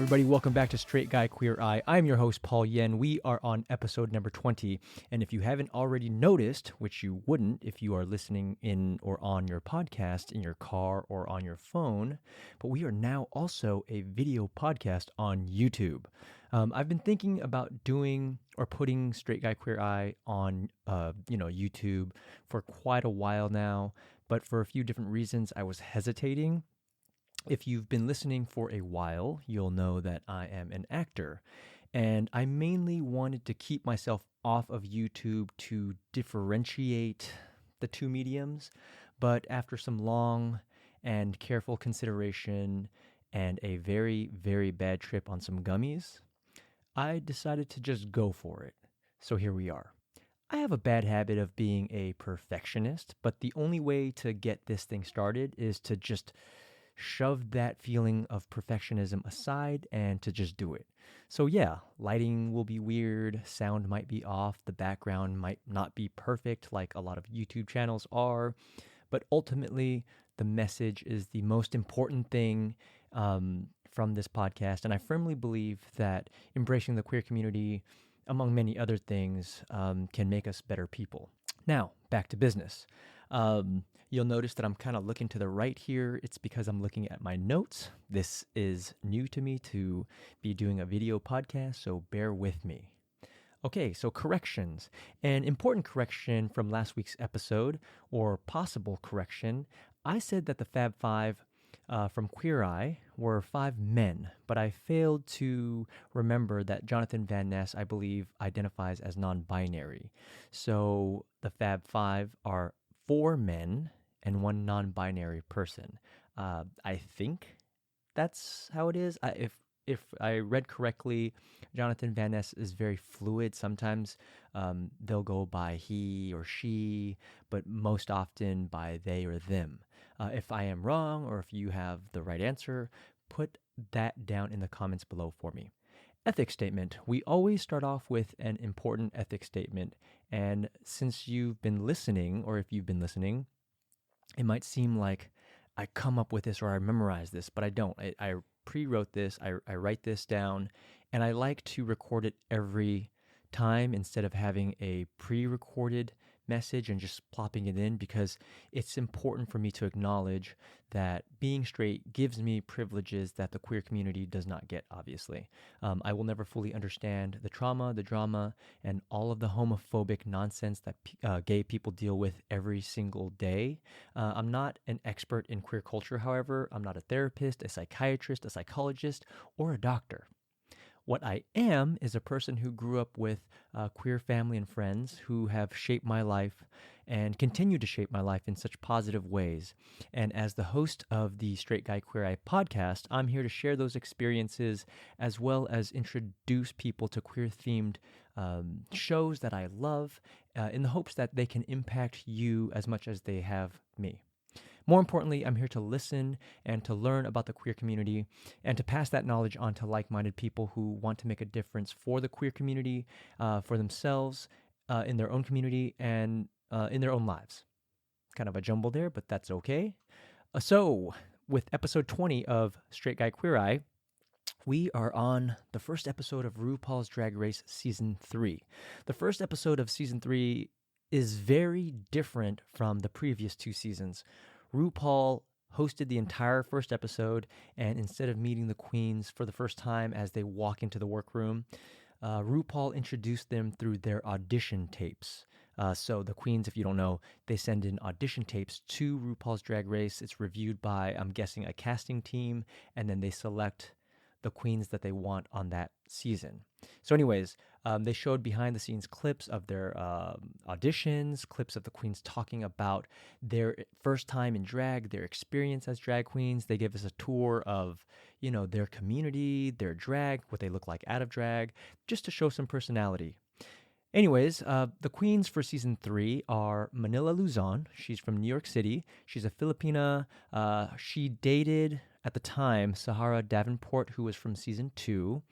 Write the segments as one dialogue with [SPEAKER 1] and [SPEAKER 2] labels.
[SPEAKER 1] everybody. Welcome back to Straight Guy Queer Eye. I'm your host, Paul Yen. We are on episode number 20. And if you haven't already noticed, which you wouldn't if you are listening in or on your podcast in your car or on your phone, but we are now also a video podcast on YouTube. I've been thinking about doing or putting Straight Guy Queer Eye on, YouTube for quite a while now, but for a few different reasons, I was hesitating. If you've been listening for a while, you'll know that I am an actor, and I mainly wanted to keep myself off of YouTube to differentiate the two mediums, but after some long and careful consideration and a very, very bad trip on some gummies, I decided to just go for it. So here we are. I have a bad habit of being a perfectionist, but the only way to get this thing started is to just shove that feeling of perfectionism aside and to just do it. So yeah, lighting will be weird, sound might be off, the background might not be perfect like a lot of YouTube channels are, but ultimately the message is the most important thing from this podcast, and I firmly believe that embracing the queer community, among many other things, can make us better people. Now, back to business. You'll notice that I'm kind of looking to the right here. It's because I'm looking at my notes. This is new to me to be doing a video podcast, so bear with me. Okay, so corrections. An important correction from last week's episode, or possible correction, I said that the Fab Five from Queer Eye were 5 men, but I failed to remember that Jonathan Van Ness, I believe, identifies as non-binary. So the Fab Five are 4 men and 1 non-binary person. I think that's how it is. If I read correctly, Jonathan Van Ness is very fluid. Sometimes they'll go by he or she, but most often by they or them. If I am wrong or if you have the right answer, put that down in the comments below for me. Ethics statement. We always start off with an important ethics statement. And since you've been listening, or if you've been listening, it might seem like I come up with this or I memorize this, but I don't. I pre-wrote this, I write this down, and I like to record it every time instead of having a pre-recorded message and just plopping it in, because it's important for me to acknowledge that being straight gives me privileges that the queer community does not get, obviously. I will never fully understand the trauma, the drama, and all of the homophobic nonsense that gay people deal with every single day. I'm not an expert in queer culture, however. I'm not a therapist, a psychiatrist, a psychologist, or a doctor. What I am is a person who grew up with queer family and friends who have shaped my life and continue to shape my life in such positive ways. And as the host of the Straight Guy Queer Eye podcast, I'm here to share those experiences as well as introduce people to queer-themed shows that I love in the hopes that they can impact you as much as they have me. More importantly, I'm here to listen and to learn about the queer community and to pass that knowledge on to like-minded people who want to make a difference for the queer community, for themselves, in their own community, and in their own lives. Kind of a jumble there, but that's okay. So, with episode 20 of Straight Guy Queer Eye, we are on the first episode of RuPaul's Drag Race Season 3. The first episode of Season 3 is very different from the previous 2 seasons. RuPaul hosted the entire first episode, and instead of meeting the queens for the first time as they walk into the workroom, RuPaul introduced them through their audition tapes. So the queens, if you don't know, they send in audition tapes to RuPaul's Drag Race. It's reviewed by, I'm guessing, a casting team, and then they select the queens that they want on that season. So anyways, they showed behind the scenes clips of their auditions, clips of the queens talking about their first time in drag, their experience as drag queens. They gave us a tour of, their community, their drag, what they look like out of drag, just to show some personality. Anyways, the queens for season 3 are Manila Luzon. She's from New York City. She's a Filipina. She dated, at the time, Sahara Davenport, who was from season 2.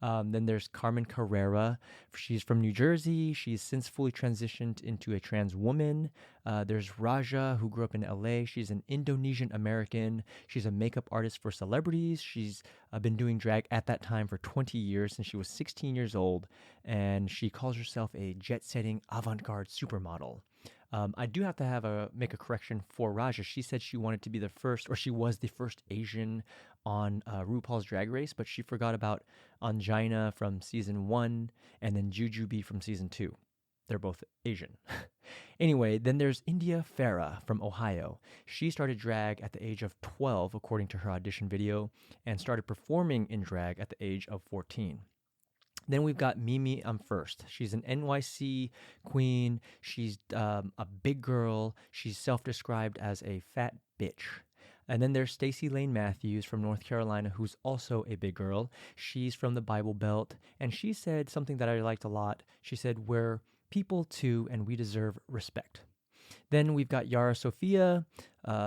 [SPEAKER 1] Then there's Carmen Carrera. She's from New Jersey. She's since fully transitioned into a trans woman. There's Raja, who grew up in LA. She's an Indonesian American. She's a makeup artist for celebrities. She's been doing drag at that time for 20 years since she was 16 years old. And she calls herself a jet-setting avant-garde supermodel. I do have to make a correction for Raja. She said she wanted to be the first, or she was the first Asian on RuPaul's Drag Race, but she forgot about Angina from season 1 and then Jujubee from season 2. They're both Asian. Anyway, then there's India Farah from Ohio. She started drag at the age of 12, according to her audition video, and started performing in drag at the age of 14. Then we've got Mimi First. She's an NYC queen. She's a big girl. She's self-described as a fat bitch. And then there's Stacey Lane Matthews from North Carolina, who's also a big girl. She's from the Bible Belt. And she said something that I liked a lot. She said, "We're people too, and we deserve respect." Then we've got Yara Sofia.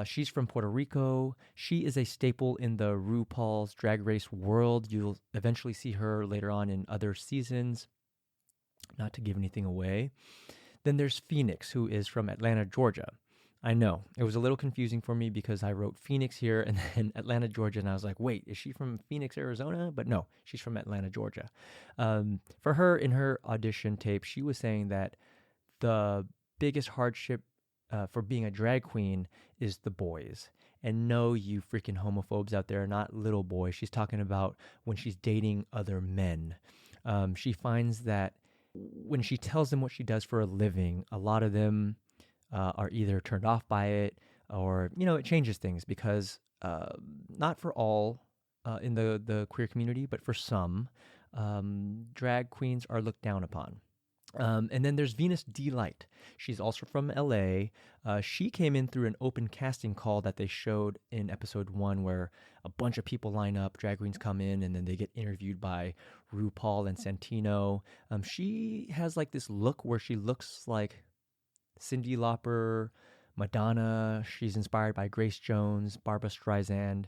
[SPEAKER 1] She's from Puerto Rico. She is a staple in the RuPaul's Drag Race world. You'll eventually see her later on in other seasons, not to give anything away. Then there's Phoenix, who is from Atlanta, Georgia. I know, it was a little confusing for me because I wrote Phoenix here and then Atlanta, Georgia, and I was like, wait, is she from Phoenix, Arizona? But no, she's from Atlanta, Georgia. For her, in her audition tape, she was saying that the biggest hardship for being a drag queen is the boys. And no, you freaking homophobes out there, not little boys. She's talking about when she's dating other men. She finds that when she tells them what she does for a living, a lot of them are either turned off by it or, it changes things because not for all in the queer community, but for some, drag queens are looked down upon. And then there's Venus Delight. She's also from LA. She came in through an open casting call that they showed in episode 1 where a bunch of people line up, drag queens come in, and then they get interviewed by RuPaul and Santino. She has like this look where she looks like Cyndi Lauper, Madonna. She's inspired by Grace Jones, Barbra Streisand.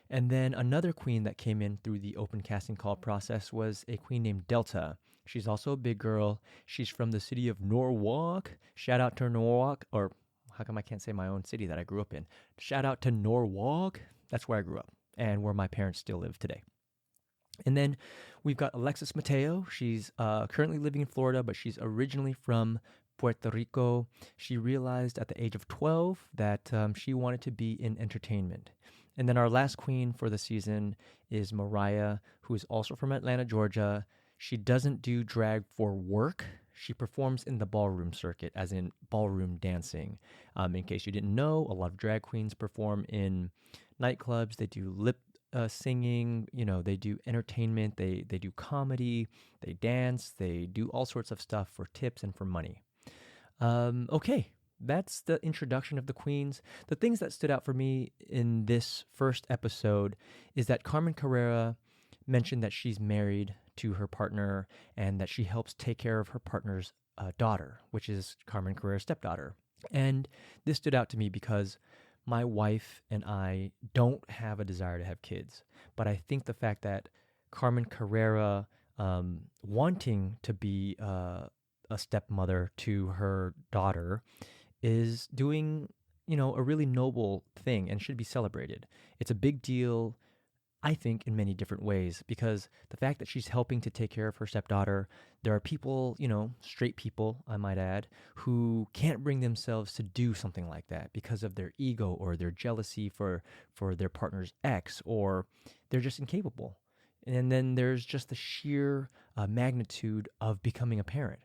[SPEAKER 1] And then another queen that came in through the open casting call process was a queen named Delta. She's also a big girl. She's from the city of Norwalk. Shout out to Norwalk, or how come I can't say my own city that I grew up in? Shout out to Norwalk. That's where I grew up and where my parents still live today. And then we've got Alexis Mateo. She's currently living in Florida, but she's originally from Puerto Rico. She realized at the age of 12 that she wanted to be in entertainment. And then our last queen for the season is Mariah, who is also from Atlanta, Georgia. She doesn't do drag for work. She performs in the ballroom circuit, as in ballroom dancing. In case you didn't know, a lot of drag queens perform in nightclubs. They do lip singing, they do entertainment, they do comedy, they dance, they do all sorts of stuff for tips and for money. Okay. That's the introduction of the queens. The things that stood out for me in this first episode is that Carmen Carrera mentioned that she's married to her partner and that she helps take care of her partner's daughter, which is Carmen Carrera's stepdaughter. And this stood out to me because my wife and I don't have a desire to have kids. But I think the fact that Carmen Carrera wanting to be a stepmother to her daughter is doing, a really noble thing and should be celebrated. It's a big deal, I think, in many different ways, because the fact that she's helping to take care of her stepdaughter, there are people, straight people, I might add, who can't bring themselves to do something like that because of their ego or their jealousy for their partner's ex, or they're just incapable. And then there's just the sheer magnitude of becoming a parent.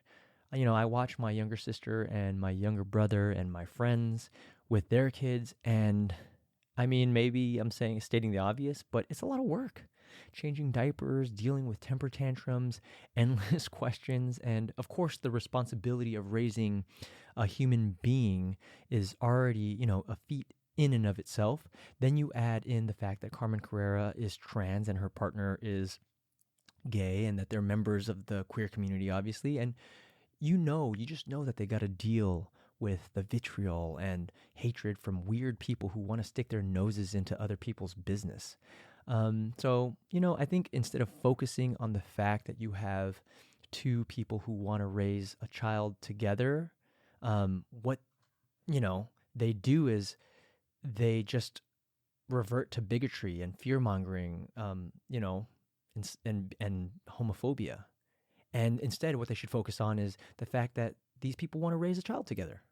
[SPEAKER 1] I watch my younger sister and my younger brother and my friends with their kids, and I mean, maybe I'm stating the obvious, but it's a lot of work. Changing diapers, dealing with temper tantrums, endless questions, and of course the responsibility of raising a human being is already, a feat in and of itself. Then you add in the fact that Carmen Carrera is trans and her partner is gay and that they're members of the queer community, obviously, and you just know that they got to deal with the vitriol and hatred from weird people who want to stick their noses into other people's business. So, I think instead of focusing on the fact that you have two people who want to raise a child together, what, they do is they just revert to bigotry and fear mongering, and homophobia. And instead, what they should focus on is the fact that these people want to raise a child together.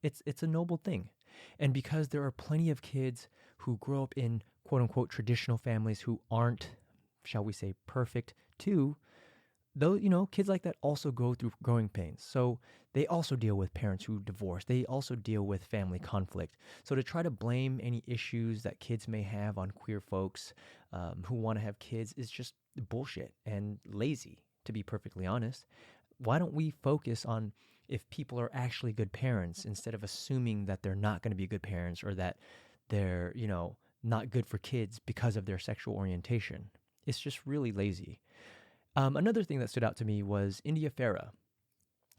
[SPEAKER 1] It's a noble thing. And because there are plenty of kids who grow up in quote unquote traditional families who aren't, shall we say, perfect too, though, kids like that also go through growing pains. So they also deal with parents who divorce. They also deal with family conflict. So to try to blame any issues that kids may have on queer folks who want to have kids is just bullshit and lazy, to be perfectly honest. Why don't we focus on if people are actually good parents instead of assuming that they're not going to be good parents or that they're, not good for kids because of their sexual orientation? It's just really lazy. Another thing that stood out to me was India Farah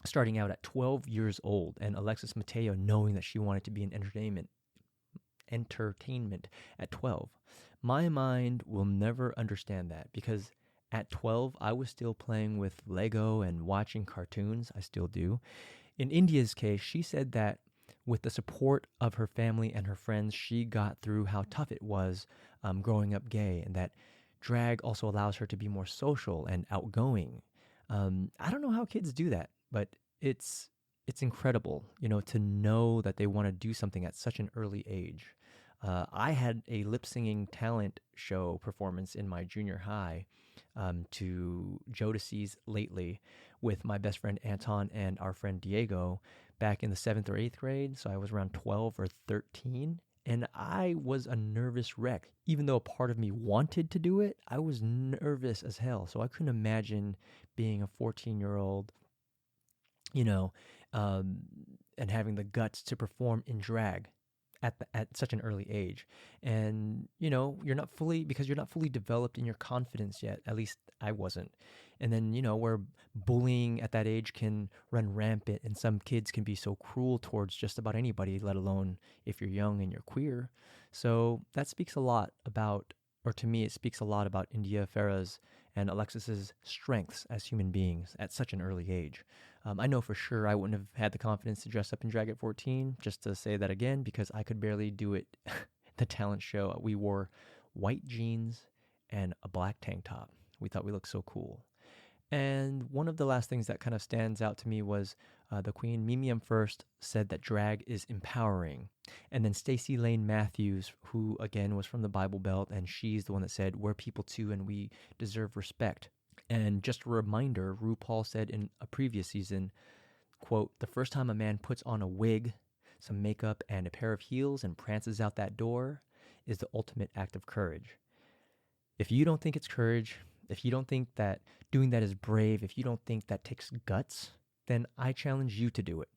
[SPEAKER 1] starting out at 12 years old and Alexis Mateo knowing that she wanted to be in entertainment at 12. My mind will never understand that because at 12, I was still playing with Lego and watching cartoons. I still do. In India's case, she said that with the support of her family and her friends, she got through how tough it was growing up gay, and that drag also allows her to be more social and outgoing. I don't know how kids do that, but it's incredible, to know that they want to do something at such an early age. I had a lip singing talent show performance in my junior high to Jodeci's Lately with my best friend Anton and our friend Diego back in the 7th or 8th grade. So I was around 12 or 13. And I was a nervous wreck. Even though a part of me wanted to do it, I was nervous as hell. So I couldn't imagine being a 14-year-old, and having the guts to perform in drag at such an early age. And you're not fully developed in your confidence yet. At least I wasn't. And then where bullying at that age can run rampant, and some kids can be so cruel towards just about anybody, let alone if you're young and you're queer. So that speaks a lot about, or to me it speaks a lot about India Farah's and Alexis's strengths as human beings at such an early age. I know for sure I wouldn't have had the confidence to dress up in drag at 14, just to say that again, because I could barely do it. The talent show, we wore white jeans and a black tank top. We thought we looked so cool. And one of the last things that kind of stands out to me was the Queen, Mimi First, said that drag is empowering. And then Stacey Lane Matthews, who again was from the Bible Belt, and she's the one that said, we're people too and we deserve respect. And just a reminder, RuPaul said in a previous season, quote, the first time a man puts on a wig, some makeup, and a pair of heels and prances out that door is the ultimate act of courage. If you don't think it's courage, if you don't think that doing that is brave, if you don't think that takes guts, then I challenge you to do it.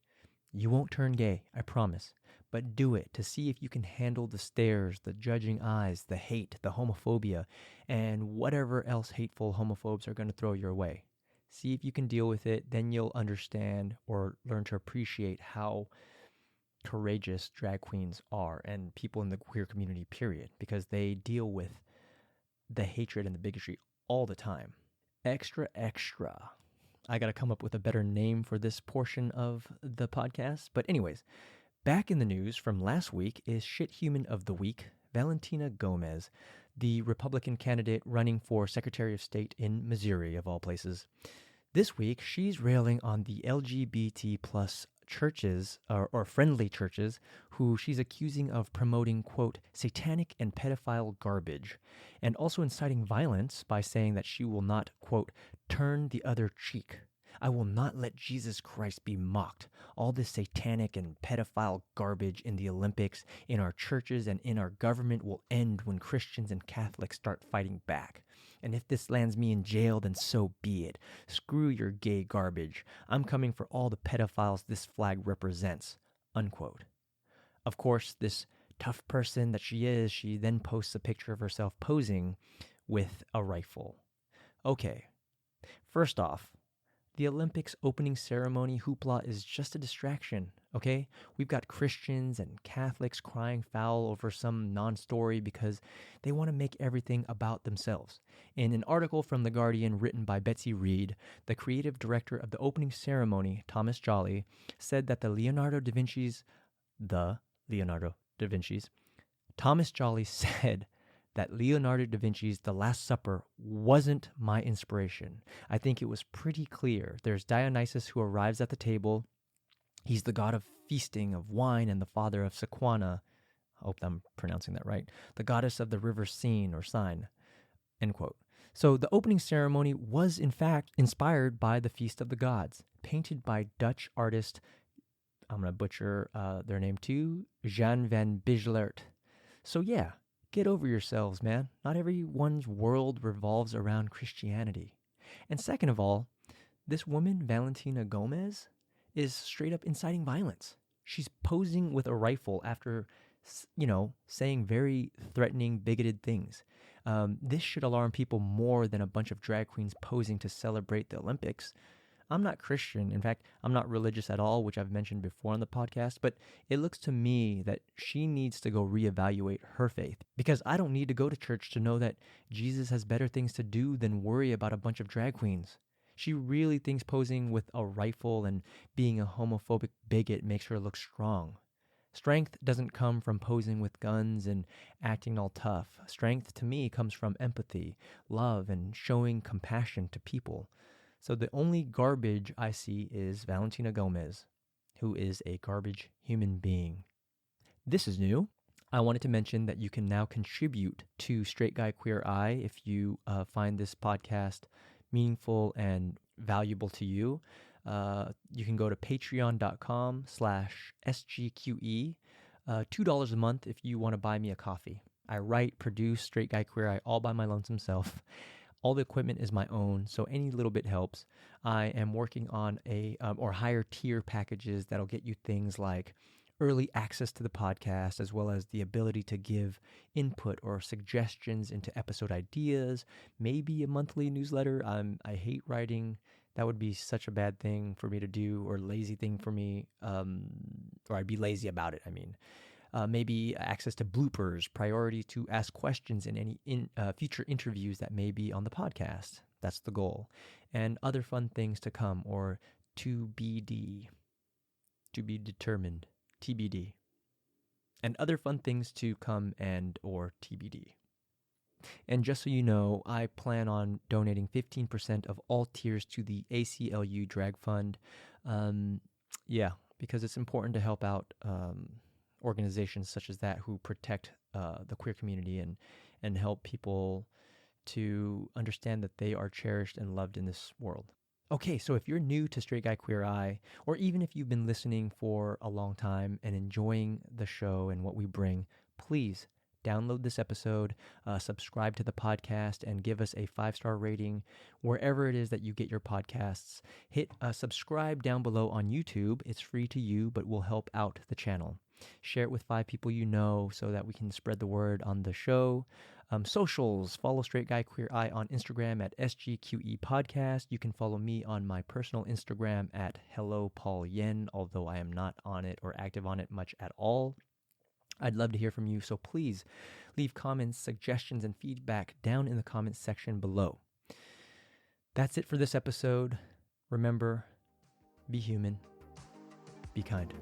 [SPEAKER 1] You won't turn gay, I promise. But do it to see if you can handle the stares, the judging eyes, the hate, the homophobia, and whatever else hateful homophobes are going to throw your way. See if you can deal with it, then you'll understand or learn to appreciate how courageous drag queens are and people in the queer community, period, because they deal with the hatred and the bigotry all the time. Extra, extra. I got to come up with a better name for this portion of the podcast. But anyways, back in the news from last week is Shit Human of the Week, Valentina Gomez, the Republican candidate running for Secretary of State in Missouri, of all places. This week, she's railing on the LGBT plus churches, or friendly churches, who she's accusing of promoting, quote, satanic and pedophile garbage, and also inciting violence by saying that she will not, quote, turn the other cheek. I will not let Jesus Christ be mocked. All this satanic and pedophile garbage in the Olympics, in our churches, and in our government will end when Christians and Catholics start fighting back. And if this lands me in jail, then so be it. Screw your gay garbage. I'm coming for all the pedophiles this flag represents. Unquote. Of course, this tough person that she is, she then posts a picture of herself posing with a rifle. Okay, first off, The Olympics opening ceremony hoopla is just a distraction, okay? We've got Christians and Catholics crying foul over some non-story because they want to make everything about themselves. In an article from The Guardian written by Betsy Reed, the creative director of the opening ceremony, Thomas Jolly, said that Thomas Jolly said that Leonardo da Vinci's The Last Supper wasn't my inspiration. I think it was pretty clear. There's Dionysus who arrives at the table. He's the god of feasting, of wine, and the father of Sequana. I hope I'm pronouncing that right. The goddess of the river Seine or Seine. End quote. So the opening ceremony was in fact inspired by the Feast of the Gods, painted by Dutch artist, I'm going to butcher their name too, Jan van Bijlert. So yeah, get over yourselves, man. Not everyone's world revolves around Christianity. And second of all, this woman, Valentina Gomez, is straight up inciting violence. She's posing with a rifle after, saying very threatening, bigoted things. This should alarm people more than a bunch of drag queens posing to celebrate the Olympics. I'm not Christian. In fact, I'm not religious at all, which I've mentioned before on the podcast, but it looks to me that she needs to go reevaluate her faith, because I don't need to go to church to know that Jesus has better things to do than worry about a bunch of drag queens. She really thinks posing with a rifle and being a homophobic bigot makes her look strong. Strength doesn't come from posing with guns and acting all tough. Strength to me comes from empathy, love, and showing compassion to people. So the only garbage I see is Valentina Gomez, who is a garbage human being. This is new. I wanted to mention that you can now contribute to Straight Guy Queer Eye if you find this podcast meaningful and valuable to you. You can go to patreon.com/SGQE, $2 a month if you want to buy me a coffee. I write, produce Straight Guy Queer Eye all by my lonesome self. All the equipment is my own, so any little bit helps. I am working on or higher tier packages that'll get you things like early access to the podcast, as well as the ability to give input or suggestions into episode ideas, maybe a monthly newsletter. I hate writing. That would be such a bad thing for me to do, or lazy thing for me, or I'd be lazy about it, I mean. Maybe access to bloopers, priority to ask questions in any future interviews that may be on the podcast. That's the goal. And other fun things to come, or to be determined, TBD. And other fun things to come and or TBD. And just so you know, I plan on donating 15% of all tiers to the ACLU Drag Fund. Because it's important to help out organizations such as that who protect the queer community and help people to understand that they are cherished and loved in this world. Okay, so if you're new to Straight Guy Queer Eye, or even if you've been listening for a long time and enjoying the show and what we bring, please download this episode, subscribe to the podcast, and give us a 5-star rating wherever it is that you get your podcasts. Hit subscribe down below on YouTube. It's free to you, but will help out the channel. Share it with 5 people you know so that we can spread the word on the show. Socials, follow Straight Guy Queer Eye on Instagram at SGQE Podcast. You can follow me on my personal Instagram at Hello Paul Yen, although I am not on it or active on it much at all. I'd love to hear from you, so please leave comments, suggestions, and feedback down in the comments section below. That's it for this episode. Remember, be human, be kind.